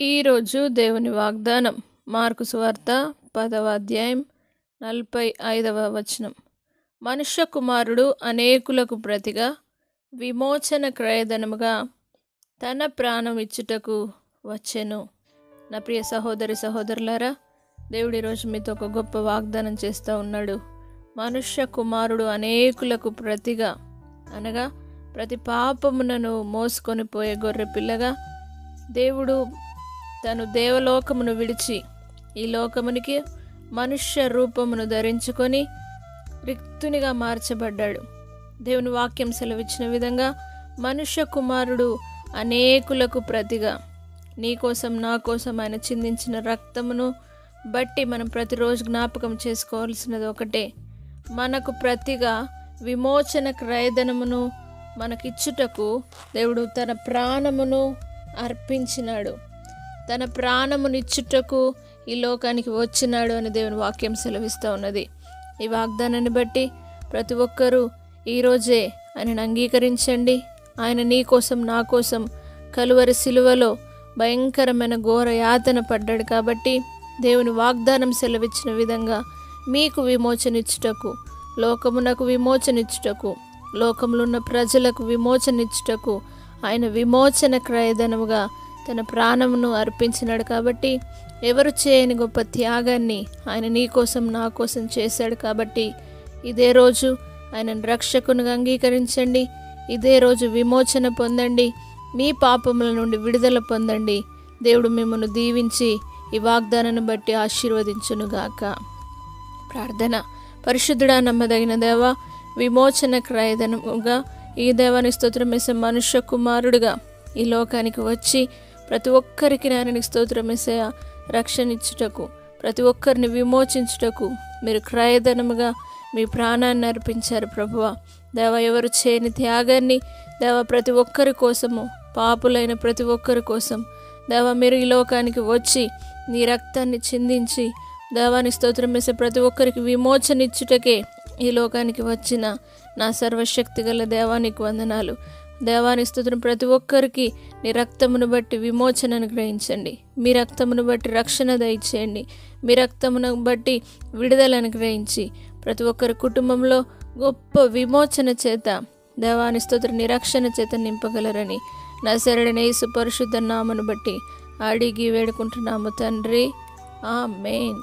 ఈరోజు దేవుని వాగ్దానం మార్కు సువార్త 10వ అధ్యాయం 45వ వచనం. మనుష్య కుమారుడు అనేకులకు ప్రతిగా విమోచన క్రయధనముగా తన ప్రాణం ఇచ్చుటకు వచ్చెను. నా ప్రియ సహోదరి సహోదరులారా, దేవుడు ఈరోజు మీతో ఒక గొప్ప వాగ్దానం చేస్తూ ఉన్నాడు. మనుష్య కుమారుడు అనేకులకు ప్రతిగా అనగా ప్రతి పాపమునను మోసుకొని పోయే గొర్రె పిల్లగా దేవుడు తను దేవలోకమును విడిచి ఈ లోకమునికి మనుష్య రూపమును ధరించుకొని రిక్తునిగా మార్చబడ్డాడు. దేవుని వాక్యం సెలవిచ్చిన విధంగా మనుష్య కుమారుడు అనేకులకు ప్రతిగా నీ కోసం నా కోసం ఆయన చిందించిన రక్తమును బట్టి మనం ప్రతిరోజు జ్ఞాపకం చేసుకోవాల్సినది ఒకటే, మనకు ప్రతిగా విమోచన క్రయధనమును మనకిచ్చుటకు దేవుడు తన ప్రాణమును అర్పించినాడు. తన ప్రాణమునిచ్చుటకు ఈ లోకానికి వచ్చినాడు అని దేవుని వాక్యం సెలవిస్తూ ఉన్నది. ఈ వాగ్దానాన్ని బట్టి ప్రతి ఒక్కరూ ఈరోజే ఆయనను అంగీకరించండి. ఆయన నీ కోసం నా కోసం కలువరి సిలువలో భయంకరమైన ఘోర యాతన పడ్డాడు కాబట్టి దేవుని వాగ్దానం సెలవిచ్చిన విధంగా మీకు విమోచనిచ్చుటకు, లోకమునకు విమోచనిచ్చుటకు, లోకంలో ఉన్న ప్రజలకు విమోచనిచ్చుటకు ఆయన విమోచన క్రయధనముగా తన ప్రాణమును అర్పించినాడు. కాబట్టి ఎవరు చేయని గొప్ప త్యాగాన్ని ఆయన నీ కోసం నా కోసం చేశాడు. కాబట్టి ఇదే రోజు ఆయనను రక్షకునిగా అంగీకరించండి. ఇదే రోజు విమోచన పొందండి. మీ పాపముల నుండి విడుదల పొందండి. దేవుడు మిమ్మల్ని దీవించి ఈ వాగ్దానాన్ని బట్టి ఆశీర్వదించునుగాక. ప్రార్థన. పరిశుద్ధుడా, నమ్మదగిన దేవా, విమోచన క్రయధనముగా ఈ దేవాని స్తోత్రమేసే మనుష్య కుమారుడుగా ఈ లోకానికి వచ్చి ప్రతి ఒక్కరికి నాయననికి స్తోత్రమేసే రక్షణ ఇచ్చుటకు, ప్రతి ఒక్కరిని విమోచించుటకు మీరు క్రయధనముగా మీ ప్రాణాన్ని అర్పించారు ప్రభువా. దేవ, ఎవరు చేయని త్యాగాన్ని దేవ ప్రతి ఒక్కరి కోసము, పాపులైన ప్రతి ఒక్కరి కోసం దేవ మీరు ఈ లోకానికి వచ్చి నీ రక్తాన్ని చిందించి దేవాని స్తోత్రమేసే ప్రతి ఒక్కరికి విమోచన ఇచ్చుటకే ఈ లోకానికి వచ్చిన నా సర్వశక్తి గల దేవానికి వందనాలు. దేవాని స్తోత్రం. ప్రతి ఒక్కరికి నీ రక్తమును బట్టి విమోచనను గ్రహించండి. మీ రక్తమును బట్టి రక్షణ దయచేయండి. మీ రక్తమును బట్టి విడుదలను గ్రహించి ప్రతి ఒక్కరి కుటుంబంలో గొప్ప విమోచన చేత దేవాని స్తోత్ర నిరక్షణ చేత నింపగలరని నజరేయుడైన యేసు పరిశుద్ధ నామమును బట్టి అడిగి వేడుకుంటున్నాము తండ్రి. ఆమేన్.